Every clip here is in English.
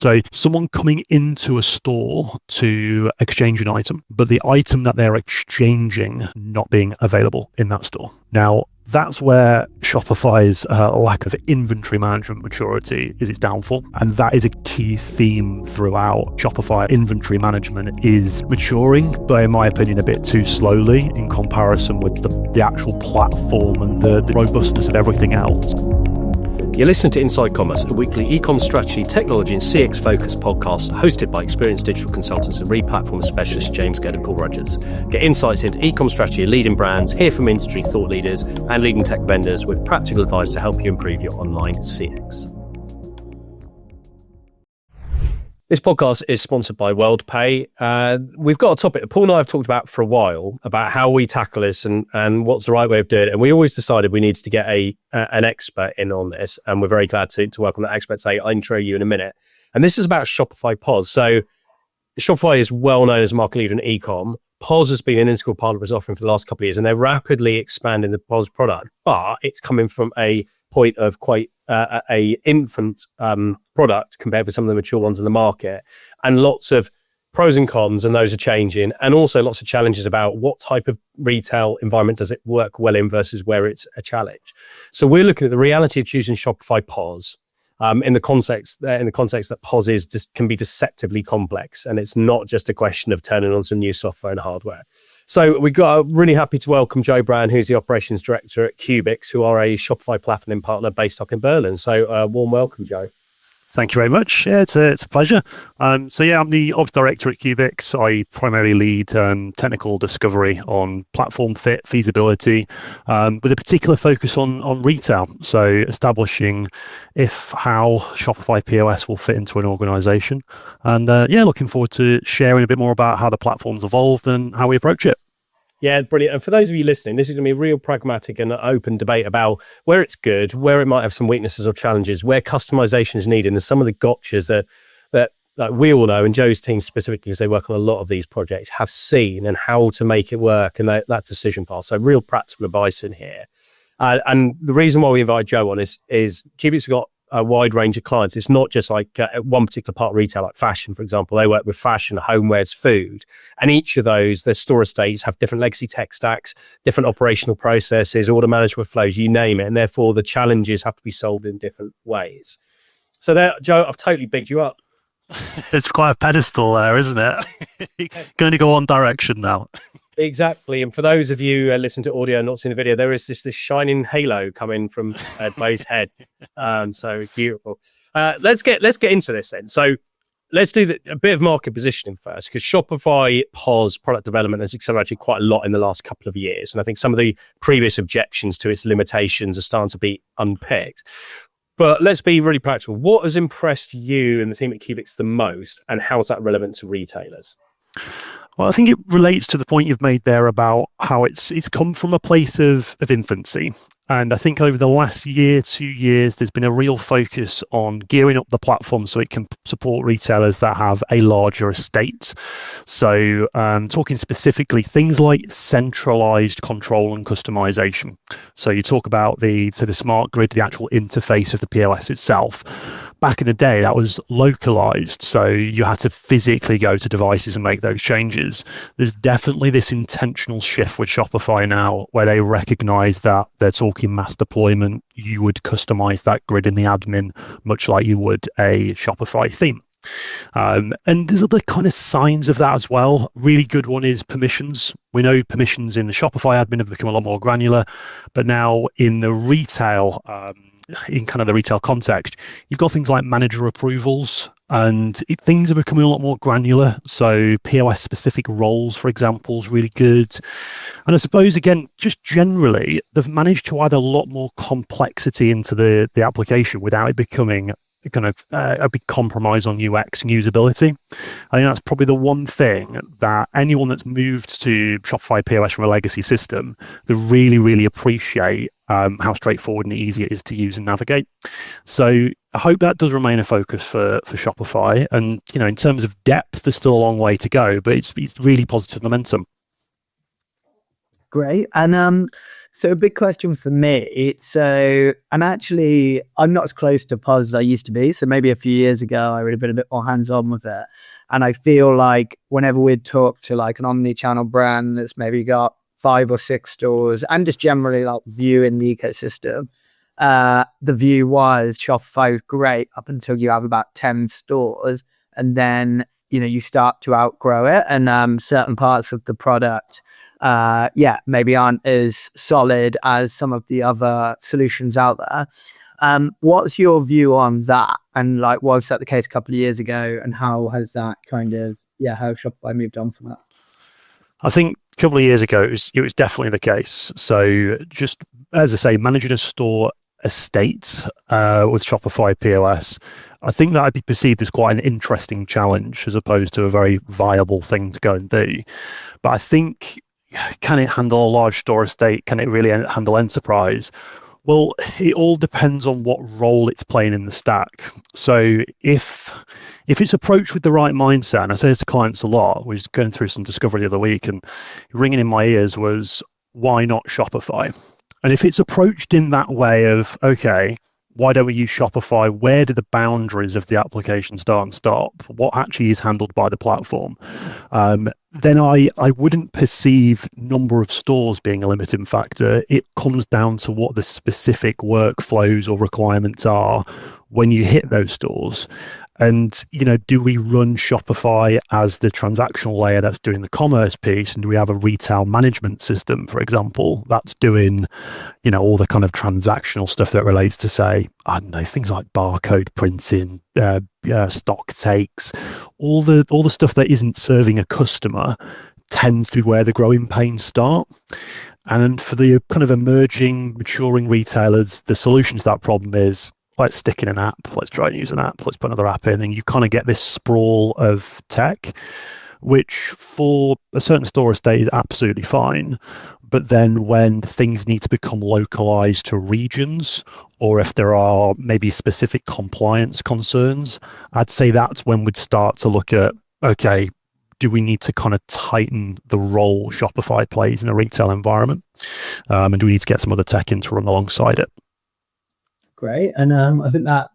So someone coming into a store to exchange an item, but the item that they're exchanging not being available in that store. Now, that's where Shopify's lack of inventory management maturity is its downfall. And that is a key theme throughout. Shopify inventory management is maturing, but in my opinion, a bit too slowly in comparison with the actual platform and the robustness of everything else. You're listening to Inside Commerce, a weekly e-com strategy, technology and CX-focused podcast hosted by experienced digital consultants and re-platform specialists James Gedd and Paul Rogers. Get insights into e-com strategy and leading brands, hear from industry thought leaders and leading tech vendors with practical advice to help you improve your online CX. This podcast is sponsored by WorldPay. We've got a topic that Paul and I have talked about for a while about how we tackle this and what's the right way of doing it. And we always decided we needed to get an expert in on this. And we're very glad to welcome that expert. I'll intro you in a minute. And this is about Shopify POS. So Shopify is well known as a market leader in e-com. POS has been an integral part of its offering for the last couple of years, and they're rapidly expanding the POS product. But it's coming from a point of quite a infant product compared with some of the mature ones in the market, and lots of pros and cons, and those are changing, and also lots of challenges about what type of retail environment does it work well in versus where it's a challenge. So we're looking at the reality of choosing Shopify POS in the context that POS can be deceptively complex, and it's not just a question of turning on some new software and hardware. So we've got really happy to welcome Joe Brown, who's the operations director at Cubix, who are a Shopify platinum partner based up in Berlin. So warm welcome, Joe. Thank you very much. Yeah, it's a pleasure. I'm the ops director at Cubix. I primarily lead technical discovery on platform fit, feasibility, with a particular focus on retail. So establishing how Shopify POS will fit into an organization. And looking forward to sharing a bit more about how the platform's evolved and how we approach it. Yeah, brilliant. And for those of you listening, this is going to be a real pragmatic and open debate about where it's good, where it might have some weaknesses or challenges, where customization is needed, and some of the gotchas that we all know, and Joe's team specifically, because they work on a lot of these projects, have seen, and how to make it work, and that decision path. So real practical advice in here. And the reason why we invite Joe on is Cubix has got a wide range of clients. It's not just like one particular part of retail, like fashion, for example. They work with fashion, homewares, food. And each of those, their store estates have different legacy tech stacks, different operational processes, order management flows, you name it. And therefore, the challenges have to be solved in different ways. So there, Joe, I've totally bigged you up. It's quite a pedestal there, isn't it? You can only go one direction now. Exactly. And for those of you listening to audio and not seeing the video, there is this shining halo coming from Bo's head. So it's beautiful. Let's get into this then. So let's do a bit of market positioning first, because Shopify POS product development has accelerated quite a lot in the last couple of years. And I think some of the previous objections to its limitations are starting to be unpicked. But let's be really practical. What has impressed you and the team at Cubix the most, and how is that relevant to retailers? Well, I think it relates to the point you've made there about how it's come from a place of infancy. And I think over the last 2 years, there's been a real focus on gearing up the platform so it can support retailers that have a larger estate. So talking specifically things like centralized control and customization. So you talk about the smart grid, the actual interface of the POS itself. Back in the day, that was localized, so you had to physically go to devices and make those changes. There's definitely this intentional shift with Shopify now, where they recognize that they're talking mass deployment. You would customize that grid in the admin, much like you would a Shopify theme. And there's other kind of signs of that as well. Really good one is permissions. We know permissions in the Shopify admin have become a lot more granular, but now in the retail in kind of the retail context, you've got things like manager approvals, and things are becoming a lot more granular. So POS specific roles, for example, is really good. And I suppose, again, just generally, they've managed to add a lot more complexity into the application without it becoming kind of a big compromise on UX and usability. I think that's probably the one thing that anyone that's moved to Shopify POS from a legacy system, they really, really appreciate how straightforward and easy it is to use and navigate. So I hope that does remain a focus for Shopify. And, in terms of depth, there's still a long way to go, but it's really positive momentum. Great. And so a big question for me. So, and actually, I'm not as close to POS as I used to be. So maybe a few years ago, I would have been a bit more hands-on with it. And I feel like whenever we'd talk to like an omnichannel brand that's maybe got 5 or 6 stores and just generally like view in the ecosystem, the view was Shopify is great up until you have about 10 stores, and then you start to outgrow it, and certain parts of the product maybe aren't as solid as some of the other solutions out there. What's your view on that? And like, was that the case a couple of years ago? And how has that how Shopify moved on from that? I think a couple of years ago, it was definitely the case. So just, as I say, managing a store estate with Shopify POS, I think that would be perceived as quite an interesting challenge as opposed to a very viable thing to go and do. But I think, can it handle a large store estate? Can it really handle enterprise? Well, it all depends on what role it's playing in the stack. So if it's approached with the right mindset, and I say this to clients a lot, we was going through some discovery the other week, and ringing in my ears was, why not Shopify? And if it's approached in that way of, okay, why don't we use Shopify? Where do the boundaries of the application start and stop? What actually is handled by the platform? Then I wouldn't perceive number of stores being a limiting factor. It comes down to what the specific workflows or requirements are when you hit those stores. And, do we run Shopify as the transactional layer that's doing the commerce piece? And do we have a retail management system, for example, that's doing, all the kind of transactional stuff that relates to, say, I don't know, things like barcode printing, stock takes, all the stuff that isn't serving a customer tends to be where the growing pains start. And for the kind of emerging, maturing retailers, the solution to that problem is, let's stick in an app, let's try and use an app, let's put another app in, and you kind of get this sprawl of tech, which for a certain store estate is absolutely fine. But then when things need to become localized to regions, or if there are maybe specific compliance concerns, I'd say that's when we'd start to look at, okay, do we need to kind of tighten the role Shopify plays in a retail environment? And do we need to get some other tech in to run alongside it? Great. And I think that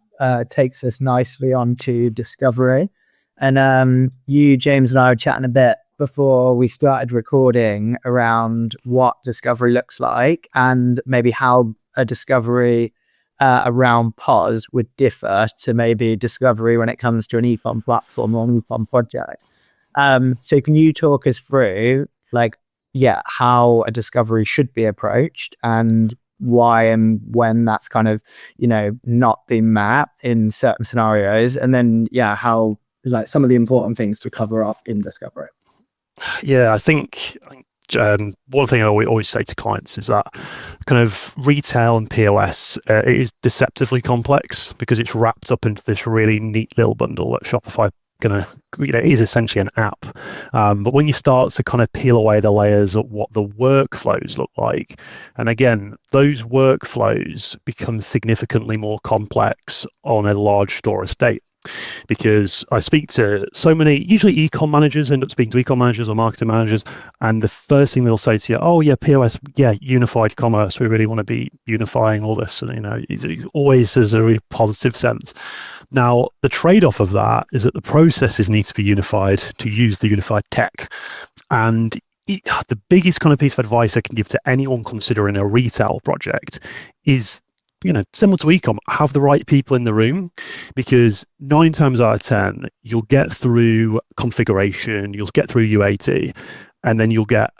takes us nicely on to discovery. And you, James, and I were chatting a bit before we started recording around what discovery looks like and maybe how a discovery around POS would differ to maybe discovery when it comes to an e-com platform or an e-com project. So can you talk us through how a discovery should be approached and why and when that's kind of not been mapped in certain scenarios, and then how some of the important things to cover off in discovery? I think one thing I always say to clients is that kind of retail and POS it is deceptively complex because it's wrapped up into this really neat little bundle that Shopify is essentially an app. But when you start to kind of peel away the layers of what the workflows look like, and again, those workflows become significantly more complex on a large store estate. Because I speak to so many, usually e-com managers end up speaking to e-com managers or marketing managers, and the first thing they'll say to you, oh yeah, POS, unified commerce, we really want to be unifying all this, and it always has a really positive sense. Now, the trade-off of that is that the processes need to be unified to use the unified tech. And the biggest kind of piece of advice I can give to anyone considering a retail project is, similar to ecom, have the right people in the room, because 9 times out of 10, you'll get through configuration, you'll get through UAT, and then you'll get,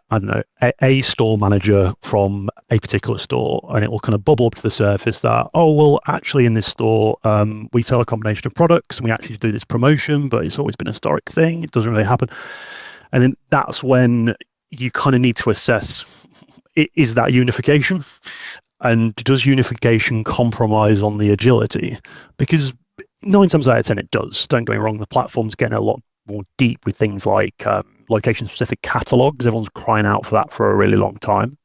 a store manager from a particular store, and it will kind of bubble up to the surface that, actually in this store, we sell a combination of products and we actually do this promotion, but it's always been a historic thing. It doesn't really happen. And then that's when you kind of need to assess, is that unification? And does unification compromise on the agility? Because 9 times out of 10, it does. Don't get me wrong, the platform's getting a lot more deep with things like location-specific catalogs. Everyone's crying out for that for a really long time.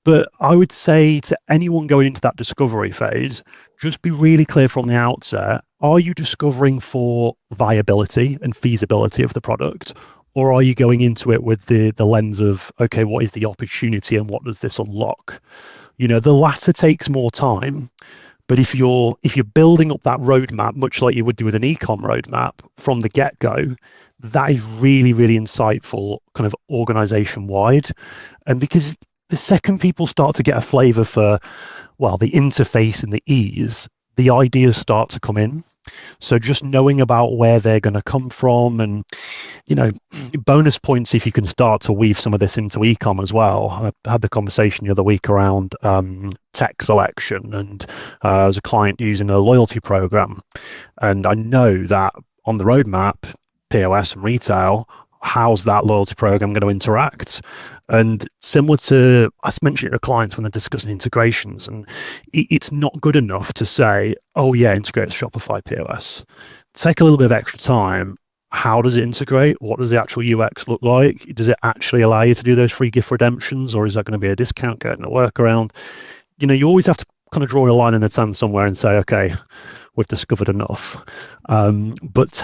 But I would say to anyone going into that discovery phase, just be really clear from the outset, are you discovering for viability and feasibility of the product? Or are you going into it with the lens of, okay, what is the opportunity and what does this unlock? The latter takes more time, but if you're building up that roadmap, much like you would do with an ecom roadmap from the get-go, that is really, really insightful, kind of organization wide. And because the second people start to get a flavor for, well, the interface and the ease, the ideas start to come in. So just knowing about where they're going to come from, and bonus points if you can start to weave some of this into ecom as well. I had the conversation the other week around tech selection, and as a client using a loyalty program, and I know that on the roadmap, POS and retail, how's that loyalty program going to interact? And similar to, I mentioned it to clients when they're discussing integrations, and it's not good enough to say, oh yeah, integrate with Shopify POS. Take a little bit of extra time. How does it integrate? What does the actual UX look like? Does it actually allow you to do those free gift redemptions, or is that going to be a discount code and a workaround? You always have to kind of draw a line in the sand somewhere and say, okay, we've discovered enough. But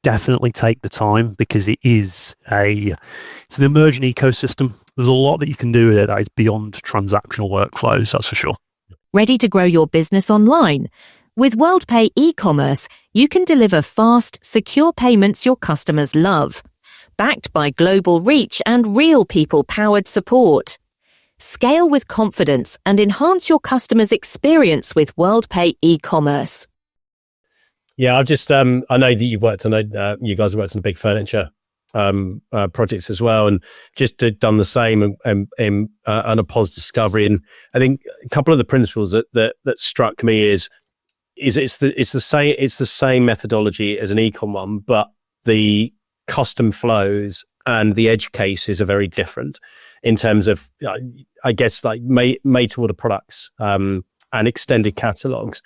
definitely take the time, because it's an emerging ecosystem. There's a lot that you can do with it that is beyond transactional workflows, that's for sure. Ready to grow your business online? With WorldPay e-commerce, you can deliver fast, secure payments your customers love, backed by global reach and real people-powered support. Scale with confidence and enhance your customers' experience with WorldPay e-commerce. Yeah, I've just, I know that you guys have worked on big furniture projects as well, and just done the same on a POS discovery. And I think a couple of the principles that struck me is it's the same methodology as an ecom one, but the custom flows and the edge cases are very different in terms of, I guess, like made to order products and extended catalogs,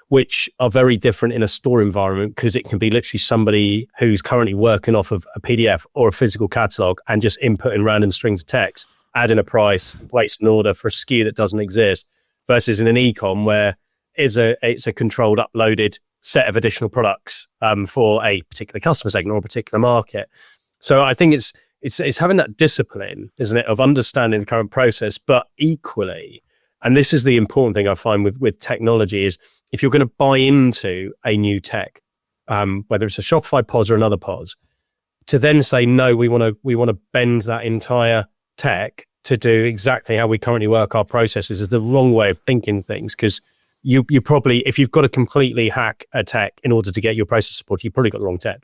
which are very different in a store environment, because it can be literally somebody who's currently working off of a PDF or a physical catalog and just inputting random strings of text, adding a price, waits an order for a SKU that doesn't exist, versus in an ecom where it's a controlled uploaded set of additional products for a particular customer segment or a particular market. So I think it's having that discipline, isn't it, of understanding the current process, but equally, and this is the important thing I find with technology, is if you're going to buy into a new tech, whether it's a Shopify POS or another POS, to then say, no, we want to bend that entire tech to do exactly how we currently work our processes, is the wrong way of thinking things. Because you probably, if you've got to completely hack a tech in order to get your process support, you've probably got the wrong tech.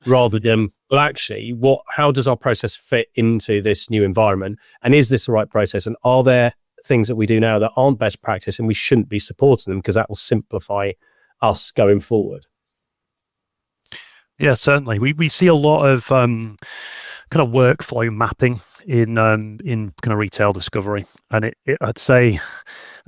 Rather than, well, actually, how does our process fit into this new environment? And is this the right process? And are there things that we do now that aren't best practice and we shouldn't be supporting them, because that will simplify us going forward? Yeah, certainly. We see a lot of kind of workflow mapping in kind of retail discovery, and I'd say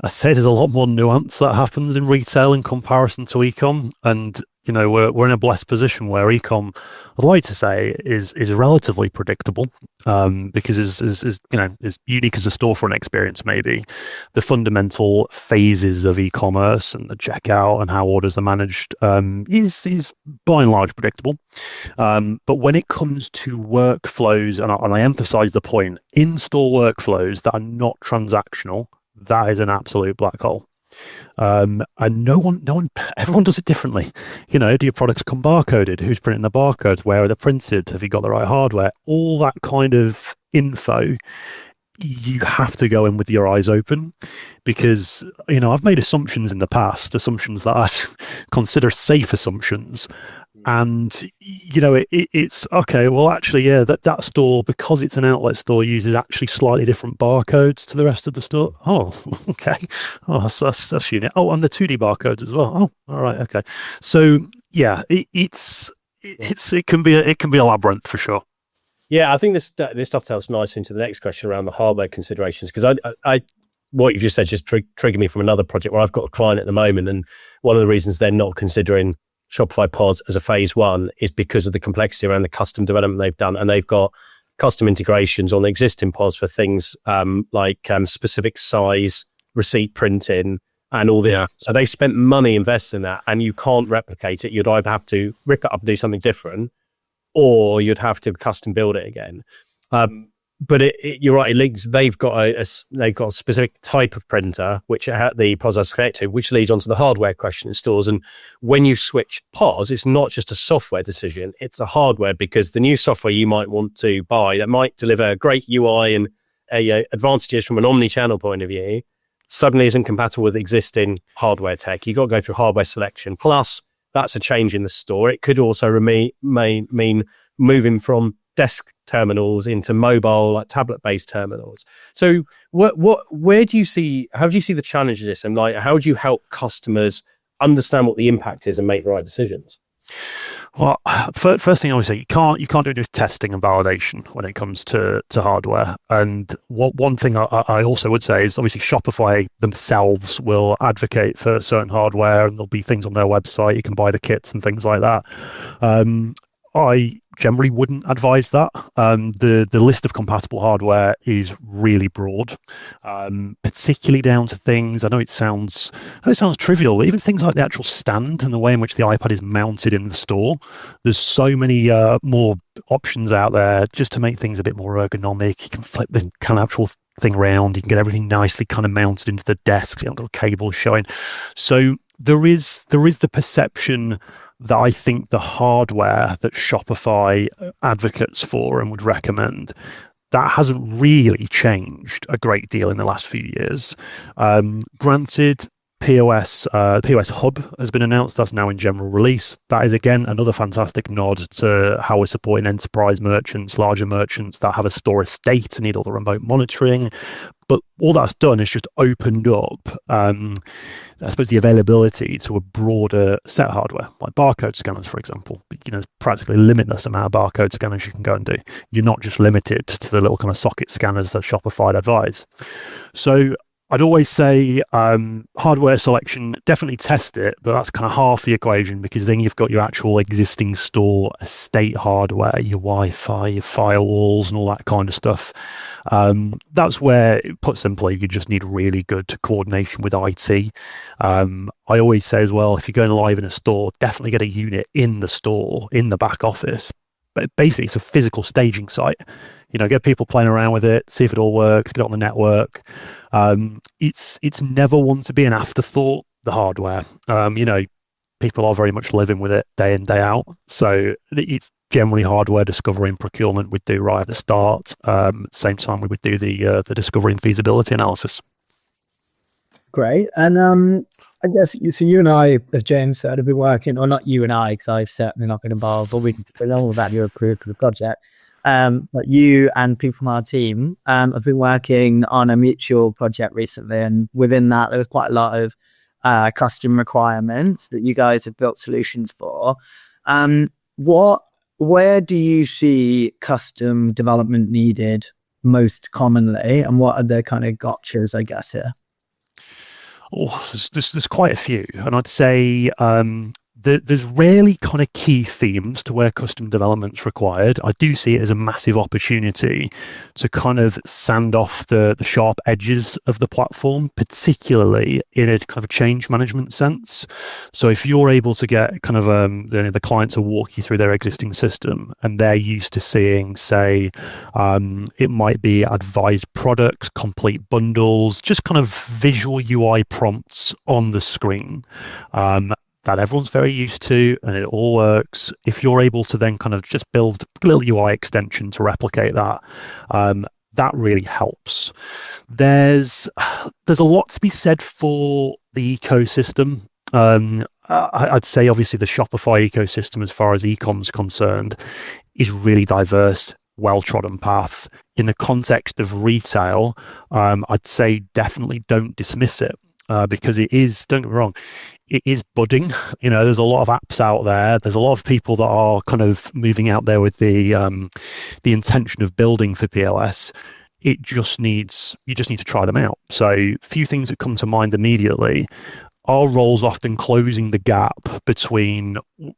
there's a lot more nuance that happens in retail in comparison to ecom. And we're in a blessed position where ecom, I'd like to say, is relatively predictable, because is unique as a storefront experience. Maybe the fundamental phases of e-commerce and the checkout and how orders are managed is by and large predictable. But when it comes to workflows, and I emphasize the point, in-store workflows that are not transactional, that is an absolute black hole. And everyone does it differently. Do your products come barcoded? Who's printing the barcodes? Where are they printed? Have you got the right hardware? All that kind of info, you have to go in with your eyes open, because I've made assumptions in the past, assumptions that I consider safe assumptions. And it's okay, well, actually, yeah, that store, because it's an outlet store, uses actually slightly different barcodes to the rest of the store. Oh, okay. Oh, that's unique. Oh, and the 2D barcodes as well. Oh, all right, okay. So yeah, it can be a labyrinth for sure. Yeah, I think this dovetails nice into the next question around the hardware considerations, because I what you've just said just triggered me from another project where I've got a client at the moment, and one of the reasons they're not considering Shopify POS as a phase one is because of the complexity around the custom development they've done, and they've got custom integrations on the existing POS for things like specific size, receipt printing, and all the. Yeah. So they've spent money investing in that, and you can't replicate it. You'd either have to rip it up and do something different, or you'd have to custom build it again. But you're right. It links. They've got a specific type of printer which the POS has connected, which leads on to the hardware question in stores. And when you switch POS, it's not just a software decision; it's a hardware, because the new software you might want to buy that might deliver great UI and advantages from an omnichannel point of view suddenly isn't compatible with existing hardware tech. You've got to go through hardware selection. Plus, that's a change in the store. It could also mean moving from desk terminals into mobile, like tablet-based terminals. So how do you see the challenge of this, and like how do you help customers understand what the impact is and make the right decisions? Well, first thing I always say, you can't do it with testing and validation when it comes to hardware. And one thing I also would say is, obviously Shopify themselves will advocate for certain hardware, and there'll be things on their website, you can buy the kits and things like that. I generally wouldn't advise that. The list of compatible hardware is really broad, particularly down to things. I know it sounds trivial, even things like the actual stand and the way in which the iPad is mounted in the store. There's so many more options out there just to make things a bit more ergonomic. You can flip the kind of actual thing around. You can get everything nicely kind of mounted into the desk. You know, little cables showing. So there is the perception that I think the hardware that Shopify advocates for and would recommend, that hasn't really changed a great deal in the last few years. Granted, POS Hub has been announced. That's now in general release. That is, again, another fantastic nod to how we're supporting enterprise merchants, larger merchants that have a store estate and need all the remote monitoring. But all that's done is just opened up, I suppose, the availability to a broader set of hardware, like barcode scanners, for example. You know, there's practically a limitless amount of barcode scanners you can go and do. You're not just limited to the little kind of socket scanners that Shopify advise. So I'd always say hardware selection, definitely test it, but that's kind of half the equation, because then you've got your actual existing store estate hardware, your Wi-Fi, your firewalls and all that kind of stuff. That's where, put simply, you just need really good coordination with IT. I always say as well, if you're going live in a store, definitely get a unit in the store, in the back office. But basically, it's a physical staging site. You know, get people playing around with it, see if it all works, get it on the network. It's never one to be an afterthought, the hardware. You know, people are very much living with it day in, day out. So it's generally hardware discovery and procurement we'd do right at the start. Same time we would do the discovery and feasibility analysis. Great. And I guess so you and I, as James said, have been working, or not you and I, because I've certainly not been involved, but we've been all about you're approved for the project. But you and people from our team have been working on a mutual project recently, and within that there was quite a lot of custom requirements that you guys have built solutions for. Where do you see custom development needed most commonly, and what are the kind of gotchas, I guess, here? Oh, there's quite a few, and I'd say there's rarely kind of key themes to where custom development's required. I do see it as a massive opportunity to kind of sand off the sharp edges of the platform, particularly in a kind of change management sense. So if you're able to get kind of the client to walk you through their existing system, and they're used to seeing, say, it might be advised products, complete bundles, just kind of visual UI prompts on the screen, that everyone's very used to, and it all works. If you're able to then kind of just build a little UI extension to replicate that, that really helps. There's a lot to be said for the ecosystem. I'd say obviously the Shopify ecosystem, as far as e-com's concerned, is really diverse, well-trodden path. In the context of retail, I'd say definitely don't dismiss it, because it is, don't get me wrong, it is budding. You know, there's a lot of apps out there. There's a lot of people that are kind of moving out there with the intention of building for POS. You just need to try them out. So a few things that come to mind immediately. Our role's often closing the gap between,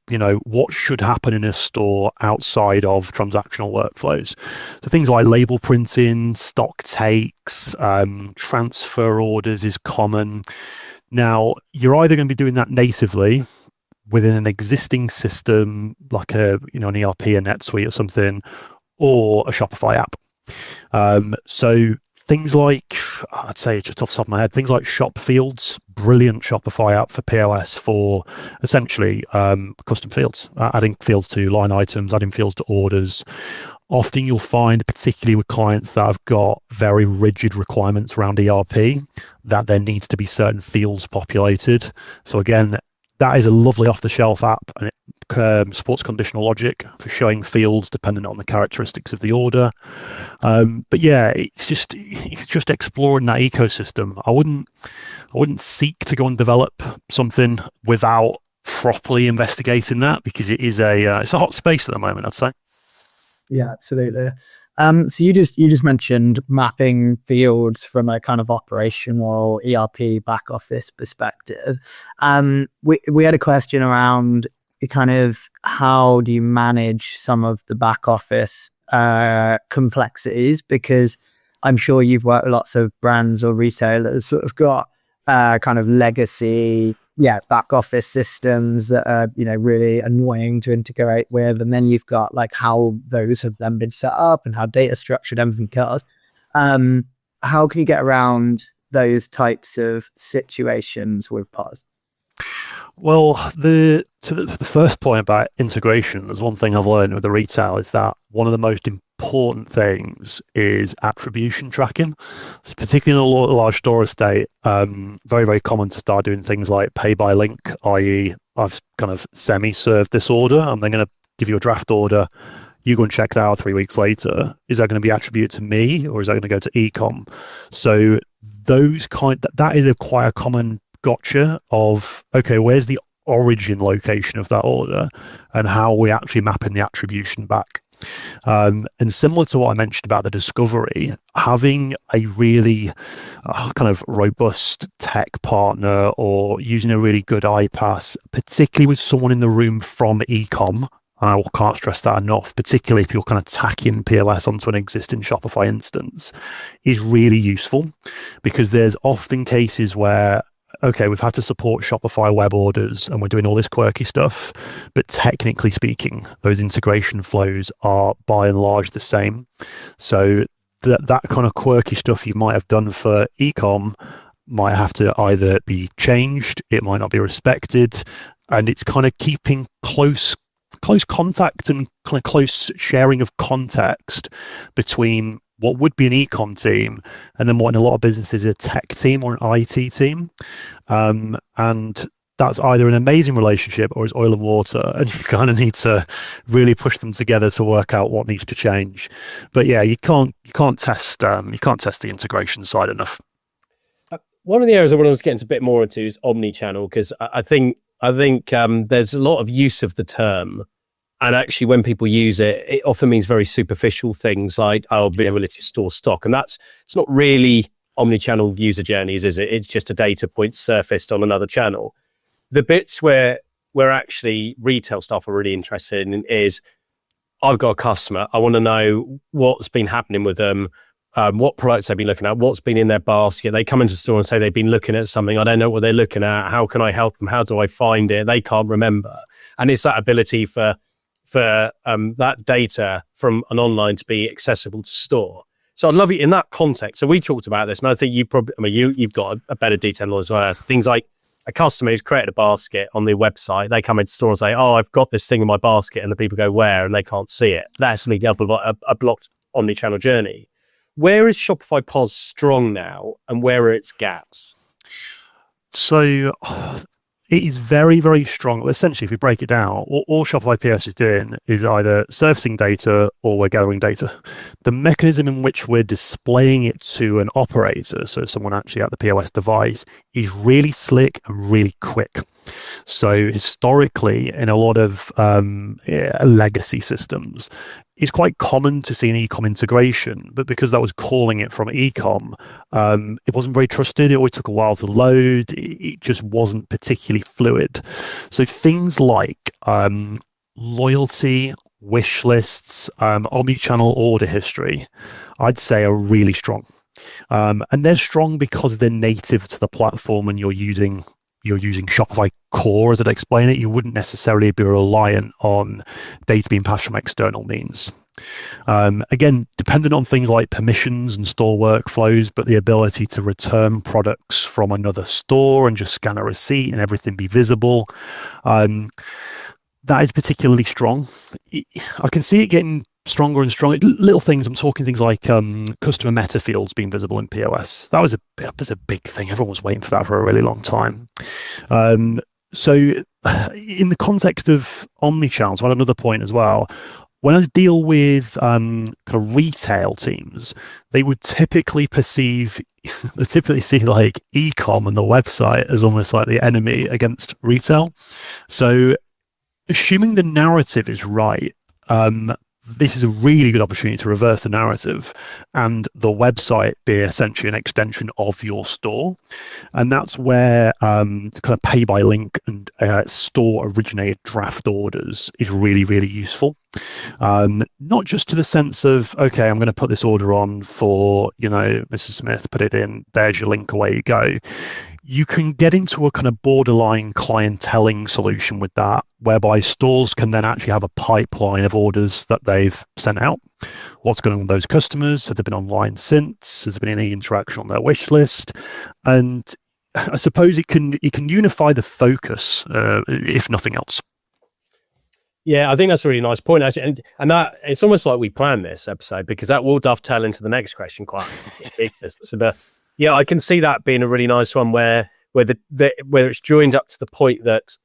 you know, what should happen in a store outside of transactional workflows. So things like label printing, stock takes, transfer orders is common. Now, you're either going to be doing that natively, within an existing system, like an ERP, a NetSuite or something, or a Shopify app. So things like, I'd say just off the top of my head, things like Shop Fields, brilliant Shopify app for POS for essentially custom fields, adding fields to line items, adding fields to orders. Often you'll find, particularly with clients that have got very rigid requirements around ERP, that there needs to be certain fields populated. So again, that is a lovely off-the-shelf app, and it supports conditional logic for showing fields dependent on the characteristics of the order. But yeah, it's just exploring that ecosystem. I wouldn't seek to go and develop something without properly investigating that, because it's a hot space at the moment, I'd say. Yeah, absolutely. So you just mentioned mapping fields from a kind of operational ERP back office perspective. We had a question around kind of how do you manage some of the back office complexities, because I'm sure you've worked with lots of brands or retailers sort of got kind of legacy back office systems that are really annoying to integrate with, and then you've got like how those have then been set up and how data structured everything goes. How can you get around those types of situations with POS? Well, the first point about integration, there's one thing I've learned with the retail is that one of the most important things is attribution tracking. So particularly in a large store estate, very, very common to start doing things like pay by link, i.e. I've kind of semi-served this order. I'm then going to give you a draft order. You go and check that out 3 weeks later. Is that going to be attributed to me, or is that going to go to ecom? So that is quite a common gotcha of, okay, where's the origin location of that order and how are we actually mapping the attribution back? And similar to what I mentioned about the discovery, having a really kind of robust tech partner or using a really good iPaaS, particularly with someone in the room from ecom, I can't stress that enough, particularly if you're kind of tacking POS onto an existing Shopify instance, is really useful, because there's often cases where, okay, we've had to support Shopify web orders and we're doing all this quirky stuff, but technically speaking, those integration flows are by and large the same. So that kind of quirky stuff you might have done for ecom might have to either be changed, it might not be respected, and it's kind of keeping close contact and kind of close sharing of context between what would be an ecom team and then what in a lot of businesses is a tech team or an IT team. And that's either an amazing relationship or it's oil and water, and you kind of need to really push them together to work out what needs to change. But yeah, you can't test the integration side enough. One of the areas I want to get into a bit more into is omnichannel, because I think there's a lot of use of the term. And actually, when people use it, it often means very superficial things like, the ability to store stock. And it's not really omnichannel user journeys, is it? It's just a data point surfaced on another channel. The bits where actually retail staff are really interested in is, I've got a customer, I want to know what's been happening with them, what products they've been looking at, what's been in their basket. They come into the store and say they've been looking at something. I don't know what they're looking at. How can I help them? How do I find it? They can't remember. And it's that ability for that data from an online to be accessible to store. So I'd love you in that context. So we talked about this, and I think you've got a better detail as well as things like a customer who's created a basket on their website. They come into the store and say, I've got this thing in my basket, and the people go, where? And they can't see it. That's really a blocked omnichannel journey. Where is Shopify POS strong now, and where are its gaps? So it is very, very strong. Essentially, if we break it down, all Shopify POS is doing is either surfacing data or we're gathering data. The mechanism in which we're displaying it to an operator, so someone actually at the POS device, is really slick and really quick. So historically, in a lot of legacy systems, it's quite common to see an ecom integration, but because that was calling it from ecom, it wasn't very trusted. It always took a while to load. It just wasn't particularly fluid. So things like loyalty, wish lists, omnichannel order history, I'd say are really strong. And they're strong because they're native to the platform and you're using you're using Shopify core, as I'd explain it, you wouldn't necessarily be reliant on data being passed from external means. Again, dependent on things like permissions and store workflows, but the ability to return products from another store and just scan a receipt and everything be visible, that is particularly strong. I can see it getting stronger and stronger. Little things, I'm talking things like customer meta fields being visible in POS. That was a big thing. Everyone was waiting for that for a really long time. So in the context of omnichannel, so I had another point as well. When I deal with kind of retail teams, they would typically see like ecom and the website as almost like the enemy against retail. So assuming the narrative is right, this is a really good opportunity to reverse the narrative and the website be essentially an extension of your store. And that's where the kind of pay by link and store originated draft orders is really, really useful. Not just to the sense of, okay, I'm going to put this order on for, Mrs. Smith, put it in, there's your link, away you go. You can get into a kind of borderline clienteling solution with that, whereby stores can then actually have a pipeline of orders that they've sent out. What's going on with those customers? Have they been online since? Has there been any interaction on their wish list? And I suppose it can unify the focus, if nothing else. Yeah, I think that's a really nice point, actually. And that it's almost like we planned this episode, because that will dovetail into the next question quite big. Yeah, I can see that being a really nice one where it's joined up to the point that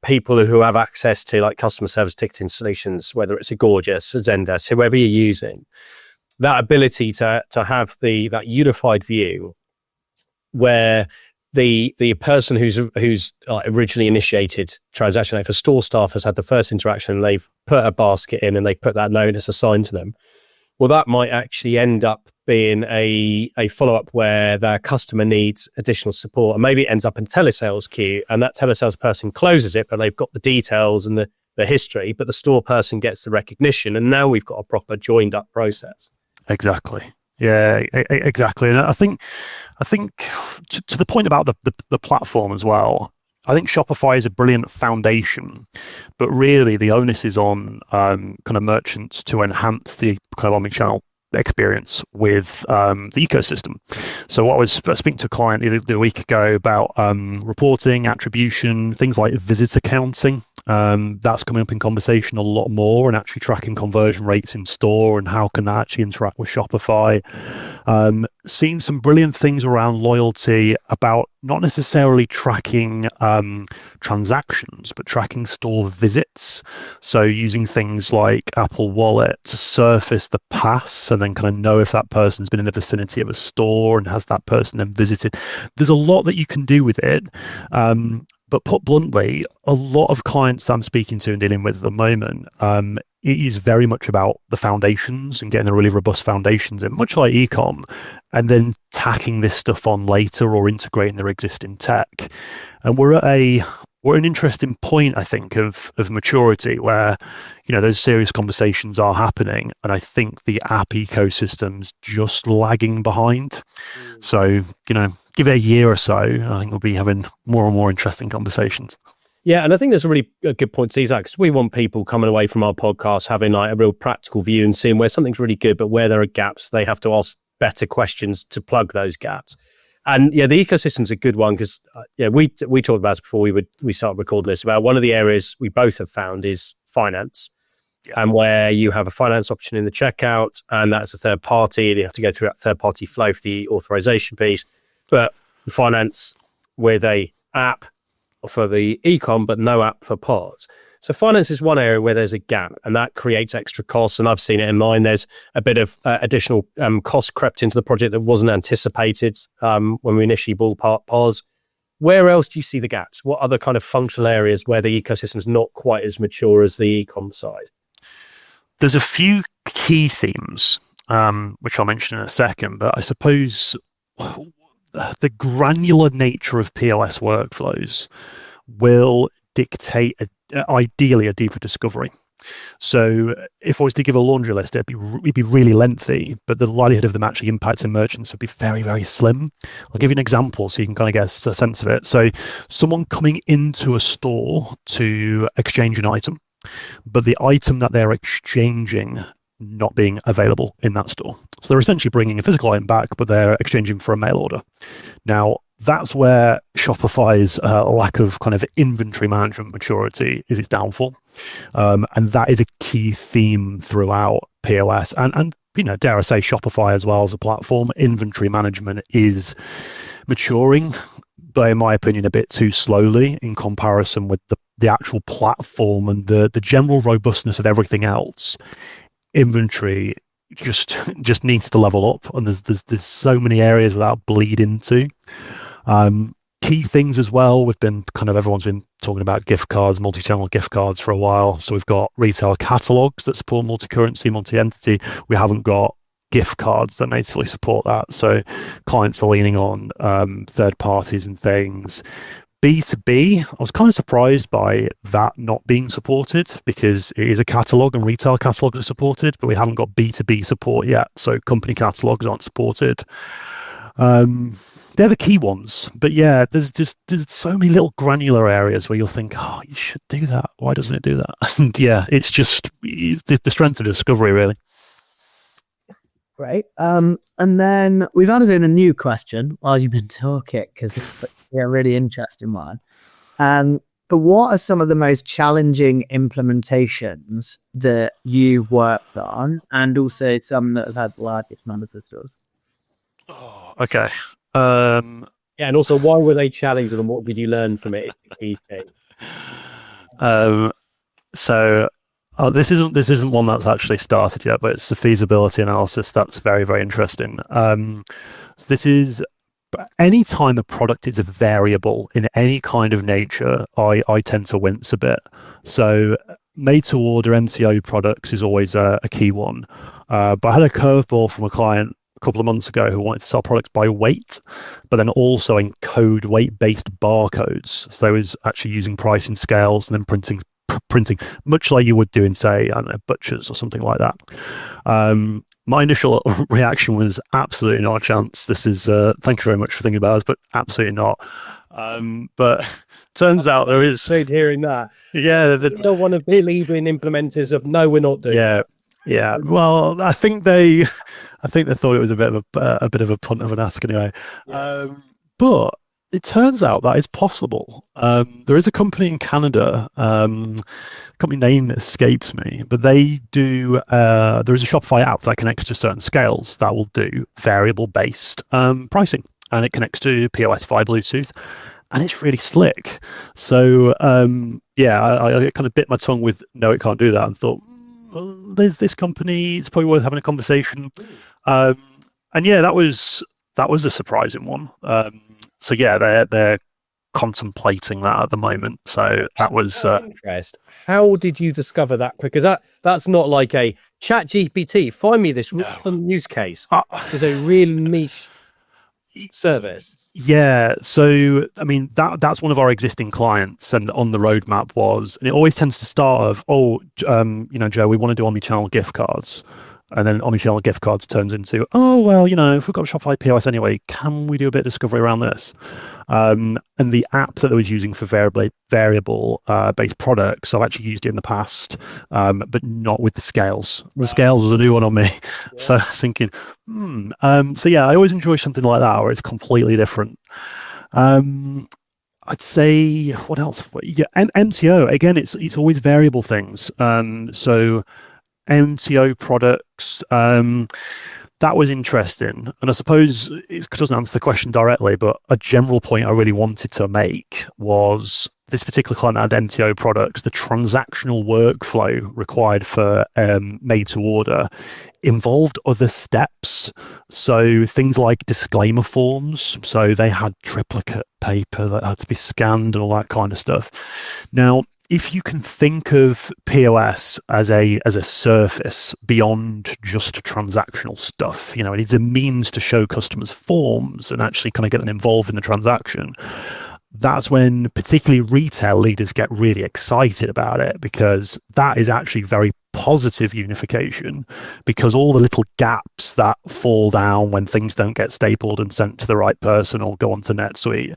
people who have access to like customer service ticketing solutions, whether it's a Gorgeous, a Zendesk, whoever you're using, that ability to have that unified view where the person who's originally initiated transaction, if a store staff has had the first interaction and they've put a basket in and they put that note, it's assigned to them. Well, that might actually end up being a follow-up where their customer needs additional support, and maybe it ends up in telesales queue, and that telesales person closes it, but they've got the details and the history, but the store person gets the recognition, and now we've got a proper joined up process. Exactly. Yeah, exactly. And I think to the point about the platform as well, I think Shopify is a brilliant foundation, but really the onus is on kind of merchants to enhance the kind of omnichannel experience with the ecosystem. So what I was speaking to a client the week ago about reporting, attribution, things like visitor counting. That's coming up in conversation a lot more, and actually tracking conversion rates in store and how can that actually interact with Shopify. Seeing some brilliant things around loyalty, about not necessarily tracking transactions, but tracking store visits. So using things like Apple Wallet to surface the pass and then kind of know if that person's been in the vicinity of a store and has that person then visited. There's a lot that you can do with it. But put bluntly, a lot of clients that I'm speaking to and dealing with at the moment, it is very much about the foundations and getting a really robust foundations in, much like ecom, and then tacking this stuff on later or integrating their existing tech. And we're at an interesting point, I think, of maturity where, those serious conversations are happening. And I think the app ecosystem's just lagging behind. So, give it a year or so, I think we'll be having more and more interesting conversations. Yeah, and I think there's a really good point to these, because we want people coming away from our podcast having like a real practical view and seeing where something's really good, but where there are gaps, they have to ask better questions to plug those gaps. And yeah, the ecosystem's a good one because we talked about this before we started recording this, about one of the areas we both have found is finance. And where you have a finance option in the checkout, and that's a third party, and you have to go through that third party flow for the authorization piece. But finance with a app for the ecom, but no app for POS. So finance is one area where there's a gap, and that creates extra costs. And I've seen it in mine. There's a bit of additional cost crept into the project that wasn't anticipated when we initially ballparked POS. Where else do you see the gaps? What other kind of functional areas where the ecosystem is not quite as mature as the ecom side? There's a few key themes, which I'll mention in a second, but I suppose the granular nature of POS workflows will dictate ideally a deeper discovery. So if I was to give a laundry list, it'd be really lengthy, but the likelihood of them actually impacting merchants would be very, very slim. I'll give you an example so you can kind of get a sense of it. So someone coming into a store to exchange an item, but the item that they're exchanging not being available in that store. So they're essentially bringing a physical item back, but they're exchanging for a mail order. Now, that's where Shopify's lack of kind of inventory management maturity is its downfall. And that is a key theme throughout POS and dare I say Shopify as well as a platform. Inventory management is maturing, but in my opinion, a bit too slowly in comparison with the actual platform and the general robustness of everything else. Inventory just needs to level up, and there's so many areas without bleed into. Key things as well. Everyone's been talking about gift cards, multi-channel gift cards for a while. So we've got retail catalogs that support multi-currency, multi-entity. We haven't got gift cards that natively support that. So clients are leaning on third parties and things. B2B, I was kind of surprised by that not being supported because it is a catalog and retail catalogs are supported, but we haven't got B2B support yet. So company catalogs aren't supported. They're the key ones. But yeah, there's so many little granular areas where you'll think, oh, you should do that. Why doesn't it do that? And yeah, it's the strength of discovery, really. Great. And then we've added in a new question while you've been talking because it's a really interesting one. But what are some of the most challenging implementations that you've worked on, and also some that have had the largest numbers of stores? Oh, okay. And also, why were they challenging, and what did you learn from it? This isn't one that's actually started yet, but it's a feasibility analysis that's very, very interesting. This is any time a product is a variable in any kind of nature, I tend to wince a bit. So made to order MTO products is always a key one. But I had a curveball from a client a couple of months ago who wanted to sell products by weight, but then also encode weight-based barcodes. So they was actually using pricing scales and then printing, much like you would do in, say, I don't know, butchers or something like that. My initial reaction was absolutely not a chance. This is, thank you very much for thinking about us, but absolutely not. But turns out there is. Hearing that. Yeah. They don't want to believe in implementers of, no, we're not doing it. Yeah. Well, I think they thought it was a bit of a punt of an ask anyway. But it turns out that is possible. There is a company in Canada, company name that escapes me, but they do, there is a Shopify app that connects to certain scales that will do variable-based pricing, and it connects to POS via Bluetooth, and it's really slick. So, I kind of bit my tongue with, no, it can't do that, and thought, well, there's this company, it's probably worth having a conversation. And yeah, that was a surprising one. So yeah, they're contemplating that at the moment. So that was interest. How did you discover that? Because that's not like a chat GPT. Find me this random use case. It's a real niche service. Yeah. So I mean that's one of our existing clients, and on the roadmap was, and it always tends to start of, Joe, we want to do omnichannel gift cards. And then omnichannel gift cards turns into, if we've got Shopify POS anyway, can we do a bit of discovery around this? And the app that I was using for variable-based products, I've actually used it in the past, but not with the scales. The scales was a new one on me. Yeah. So I was thinking, I always enjoy something like that where it's completely different. I'd say, what else? Yeah, and MTO, again, it's always variable things. So MTO products, that was interesting. And I suppose it doesn't answer the question directly, but a general point I really wanted to make was this particular client had MTO products. The transactional workflow required for made to order involved other steps. So things like disclaimer forms. So they had triplicate paper that had to be scanned and all that kind of stuff. Now, if you can think of POS as a surface beyond just transactional stuff, it is a means to show customers forms and actually kind of get them involved in the transaction. that's when particularly retail leaders get really excited about it, because that is actually very positive unification, because all the little gaps that fall down when things don't get stapled and sent to the right person or go onto NetSuite,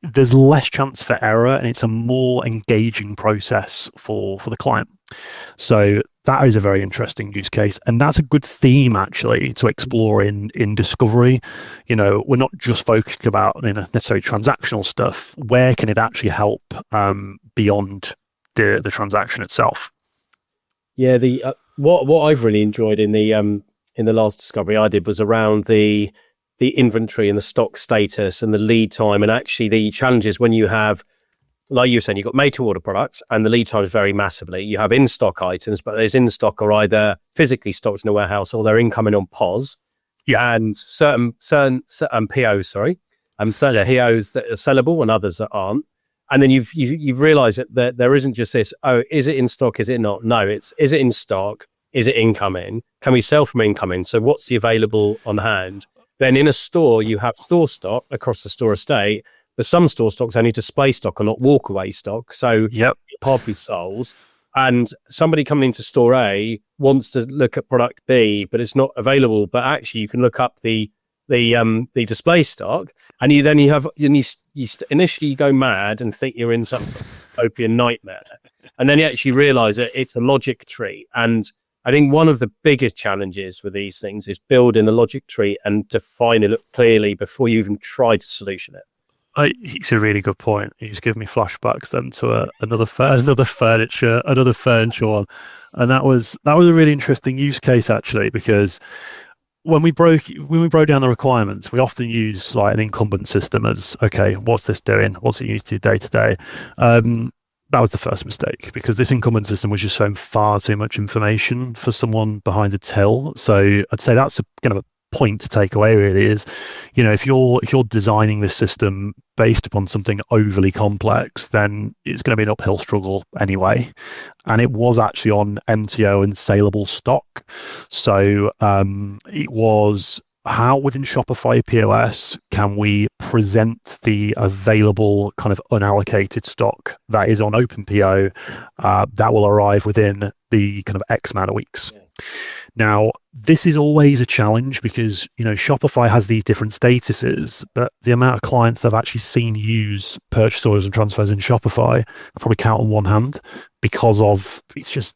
there's less chance for error, and it's a more engaging process for the client. So that is a very interesting use case, and that's a good theme actually to explore in discovery. We're not just focused about necessarily transactional stuff. Where can it actually help beyond the transaction itself? Yeah, the what I've really enjoyed in the last discovery I did was around the inventory and the stock status and the lead time, and actually the challenges when you have, like you were saying, you've got made to order products and the lead time is very massively. You have in-stock items, but those in-stock are either physically stocked in a warehouse or they're incoming on POS. Yeah. And certain POs, certain POs that are sellable and others that aren't. And then you've realized that there isn't just this, oh, is it in stock? Is it not? No, is it in stock? Is it incoming? Can we sell from incoming? So what's the available on hand? Then in a store, you have store stock across the store estate, but some store stock's only display stock and not walkaway stock. So it can't be sold. And somebody coming into store A wants to look at product B, but it's not available. But actually, you can look up the display stock, and you initially go mad and think you're in some sort of opium nightmare, and then you actually realize that it's a logic tree. And I think one of the biggest challenges with these things is building a logic tree and define it clearly before you even try to solution it. It's a really good point. You just give me flashbacks then to another furniture one, and that was a really interesting use case actually, because when we broke down the requirements, we often use like an incumbent system as, okay, what's this doing? What's it used to do day to day? That was the first mistake, because this incumbent system was just showing far too much information for someone behind the till. So I'd say that's kind of a point to take away really is, if you're designing this system based upon something overly complex, then it's going to be an uphill struggle anyway. And it was actually on MTO and saleable stock. So it was, how within Shopify POS can we present the available kind of unallocated stock that is on OpenPO that will arrive within the kind of X amount of weeks. Now, this is always a challenge because, Shopify has these different statuses, but the amount of clients that I've actually seen use purchase orders and transfers in Shopify, I probably count on one hand, because of it's just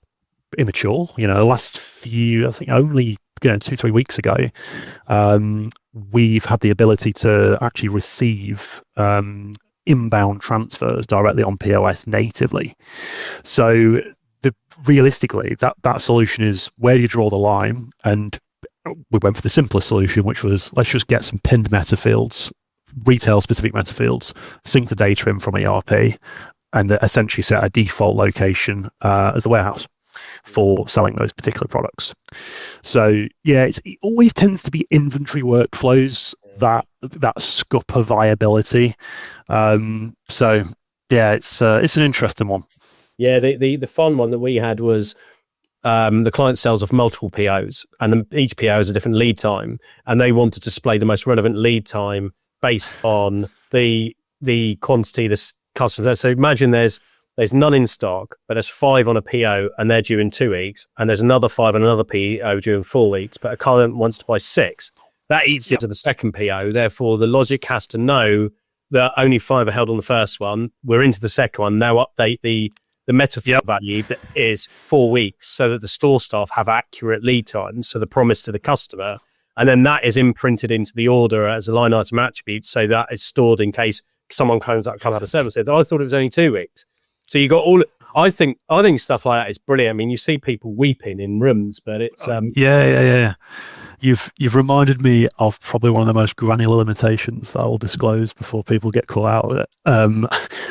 immature. The last few, I think only 2-3 weeks ago, we've had the ability to actually receive inbound transfers directly on POS natively. So realistically, that solution is, where do you draw the line? And we went for the simplest solution, which was, let's just get some pinned meta fields, retail specific meta fields, sync the data in from ERP, and essentially set a default location as the warehouse for selling those particular products. So it always tends to be inventory workflows that scupper viability. It's an interesting one. Yeah, the fun one that we had was the client sells off multiple POs, and then each PO has a different lead time, and they want to display the most relevant lead time based on the quantity the customer. So imagine there's none in stock, but there's 5 on a PO and they're due in 2 weeks, and there's another 5 on another PO due in 4 weeks, but a client wants to buy 6. That eats into the second PO. Therefore, the logic has to know that only 5 are held on the first one. We're into the second one. Now update the meta value that is 4 weeks, so that the store staff have accurate lead times, so the promise to the customer, and then that is imprinted into the order as a line item attribute, so that is stored in case someone comes out of service and says, I thought it was only 2 weeks. So you got all. I think stuff like that is brilliant. I mean, you see people weeping in rooms, but it's yeah. You've reminded me of probably one of the most granular limitations that I will disclose before people get caught out of it,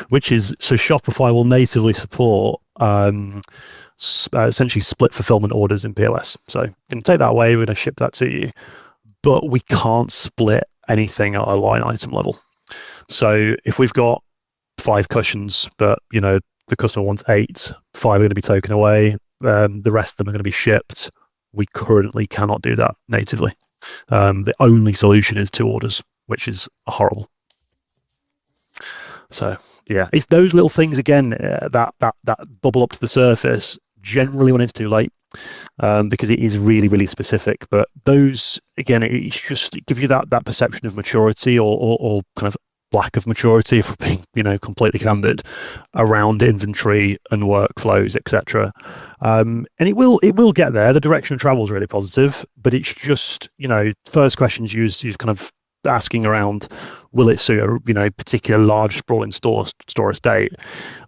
which is, so Shopify will natively support essentially split fulfillment orders in POS. So you can take that away, we're going to ship that to you, but we can't split anything at a line item level. So if we've got 5 cushions, but the customer wants 8, 5 are going to be taken away, the rest of them are going to be shipped. We currently cannot do that natively. The only solution is 2 orders, which is horrible. So yeah, it's those little things again that bubble up to the surface generally when it's too late, because it is really, really specific. But those again, it gives you that perception of maturity or kind of lack of maturity, if we're being completely candid, around inventory and workflows, etc. And it will get there. The direction of travel is really positive, but it's just first questions you kind of asking around, will it suit a particular large sprawling store estate?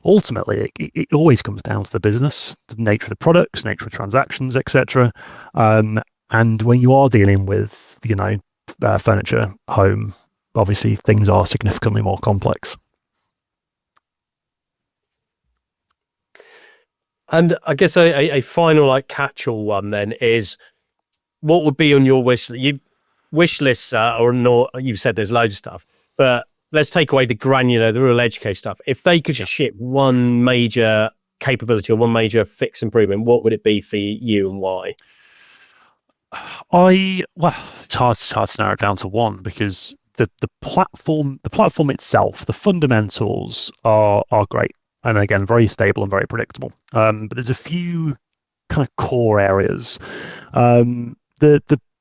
Ultimately, it always comes down to the business, the nature of the products, nature of transactions, etc. And when you are dealing with furniture, home, obviously things are significantly more complex. And I guess a final catch-all one then is, what would be on your wish list, or not? You've said there's loads of stuff, but let's take away the granular, the real edge case stuff. If they could ship one major capability or one major fix improvement, what would it be for you and why? It's hard to narrow it down to one, because the platform itself, the fundamentals are great, and again very stable and very predictable. But there's a few kind of core areas.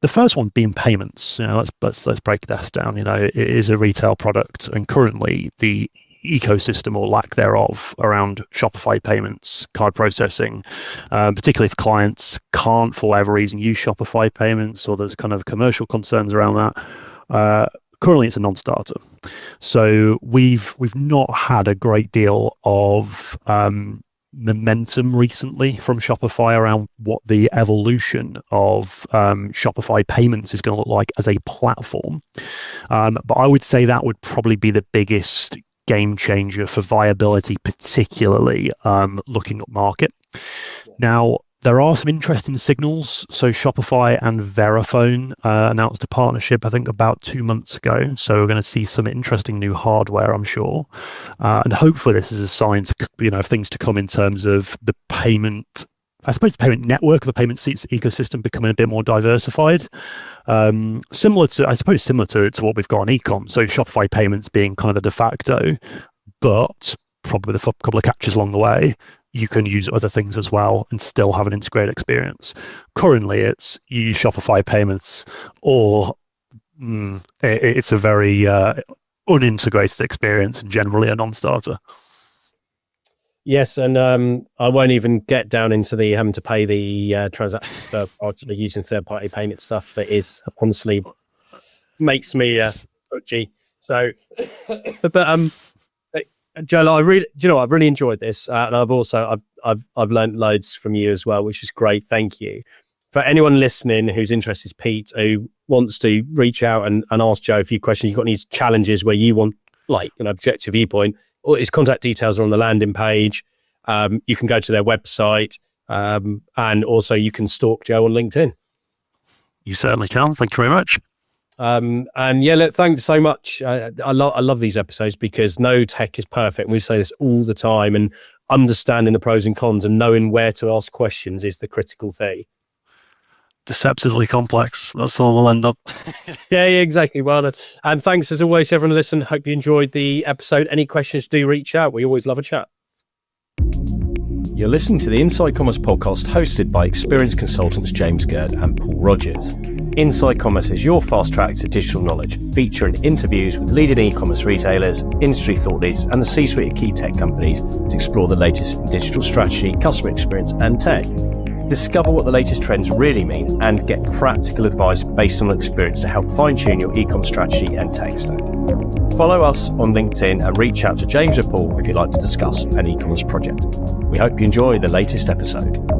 The first one being payments. Let's break that down. It is a retail product, and currently the ecosystem or lack thereof around Shopify payments, card processing, particularly if clients can't for whatever reason use Shopify payments, or there's kind of commercial concerns around that. Currently, it's a non-starter. So we've not had a great deal of momentum recently from Shopify around what the evolution of Shopify payments is going to look like as a platform. But I would say that would probably be the biggest game changer for viability, particularly looking at market. Now, there are some interesting signals. So Shopify and Verifone announced a partnership, I think, about 2 months ago. So we're going to see some interesting new hardware, I'm sure. And hopefully this is a sign of things to come in terms of the payment, I suppose, the payment network of the payment ecosystem becoming a bit more diversified. Similar to what we've got on ecom. So Shopify payments being kind of the de facto, but probably with a couple of catches along the way. You can use other things as well and still have an integrated experience. Currently, it's you use Shopify payments, or it's a very unintegrated experience and generally a non-starter. Yes, and I won't even get down into the having to pay the transaction for using third-party payment stuff. That is honestly makes me touchy. So, but Joel, I've really enjoyed this, and I've learned loads from you as well, which is great. Thank you. For anyone listening who's interested, Pete, who wants to reach out and ask Joe a few questions, you've got any challenges where you want an objective viewpoint, or his contact details are on the landing page. You can go to their website, and also you can stalk Joe on LinkedIn. You certainly can. Thank you very much. And yeah, look, thanks so much. I love these episodes because no tech is perfect. We say this all the time, and understanding the pros and cons and knowing where to ask questions is the critical thing. Deceptively complex. That's all we'll end up. Yeah, exactly. Well, and thanks as always, everyone listen. Hope you enjoyed the episode. Any questions, do reach out. We always love a chat. You're listening to the Inside Commerce podcast, hosted by experienced consultants James Gerd and Paul Rogers. Inside Commerce is your fast track to digital knowledge, featuring interviews with leading e-commerce retailers, industry thought leaders, and the C-suite of key tech companies to explore the latest in digital strategy, customer experience, and tech. Discover what the latest trends really mean and get practical advice based on experience to help fine-tune your e-com strategy and tech stack. Follow us on LinkedIn and reach out to James or Paul if you'd like to discuss an e-commerce project. We hope you enjoy the latest episode.